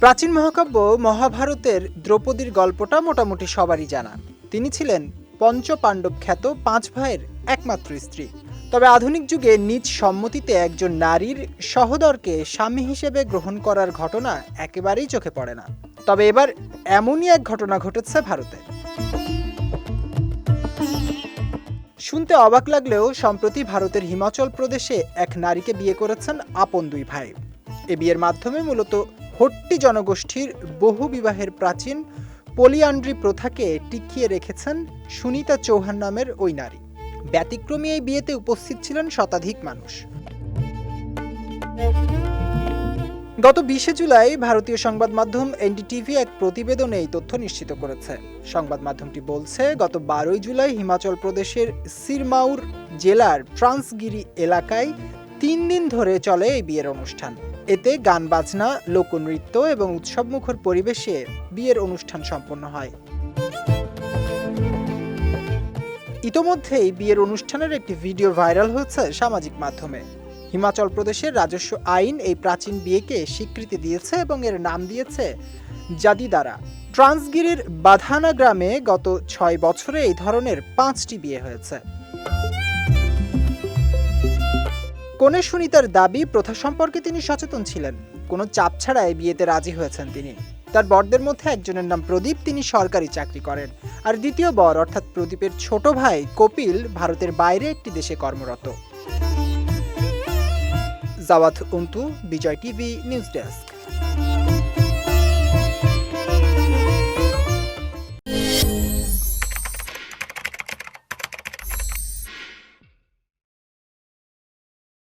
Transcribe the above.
প্রাচীন মহাকাব্য মহাভারতের দ্রৌপদীর গল্পটা মোটামুটি সবারই জানা। তিনি ছিলেন পঞ্চপাণ্ডব খ্যাত 5 ভাইয়ের একমাত্র স্ত্রী। তবে আধুনিক যুগে নিজ সম্মতিতে একজন নারীর সহোদরকে স্বামী হিসেবে গ্রহণ করার ঘটনা একেবারেই চোখে পড়ে না। তবে এবার এমনই এক ঘটনা ঘটেছে ভারতে। শুনতে অবাক লাগলেও সম্প্রতি ভারতের হিমাচল প্রদেশে এক নারীকে বিয়ে করেছেন আপন 2 ভাই। এ বিয়ের মাধ্যমে মূলত হট্টি জনগোষ্ঠীর বহু বিবাহের প্রাচীন পলিআন্ড্রি প্রথাকে টিকিয়ে রেখেছেন সুনিতা চৌহান নামের ওই নারী। ব্যতিক্রমী এই বিয়েতে উপস্থিত ছিলেন শতাধিক মানুষ। গত 20 জুলাই ভারতীয় সংবাদ মাধ্যম এনডিটিভি এক প্রতিবেদনে এই তথ্য নিশ্চিত করেছে। সংবাদ মাধ্যমটি বলছে, গত 12 জুলাই হিমাচল প্রদেশের সিরমাউর জেলার ট্রান্সগিরি এলাকায় 3 দিন ধরে চলে এই বিয়ের অনুষ্ঠান। এতে গান বাজনা, লোকনৃত্য এবং উৎসবমুখর পরিবেশে বিয়ের অনুষ্ঠান সম্পন্ন হয়। ইতোমধ্যেই বিয়ের অনুষ্ঠানের একটি ভিডিও ভাইরাল হয়েছে সামাজিক মাধ্যমে। হিমাচল প্রদেশের রাজস্ব আইন এই প্রাচীন বিয়েকে স্বীকৃতি দিয়েছে এবং এর নাম দিয়েছে জাদিদারা। ট্রান্সগিরির বাধানা গ্রামে গত 6 বছরে এই ধরনের 5টি বিয়ে হয়েছে। কনে সুনিতার দাবি, প্রথা সম্পর্কে তিনি সচেতন ছিলেন। কোনো চাপ ছাড়াই বিয়েতে রাজি হয়েছেন তিনি। তার বরদের মধ্যে একজনের নাম প্রদীপ, তিনি সরকারি চাকরি করেন। আর দ্বিতীয় বর অর্থাৎ প্রদীপের ছোট ভাই কপিল ভারতের বাইরে একটি দেশে কর্মরত। জাওয়াত অন্তু, বিজয় টিভি নিউজ ডেস্ক।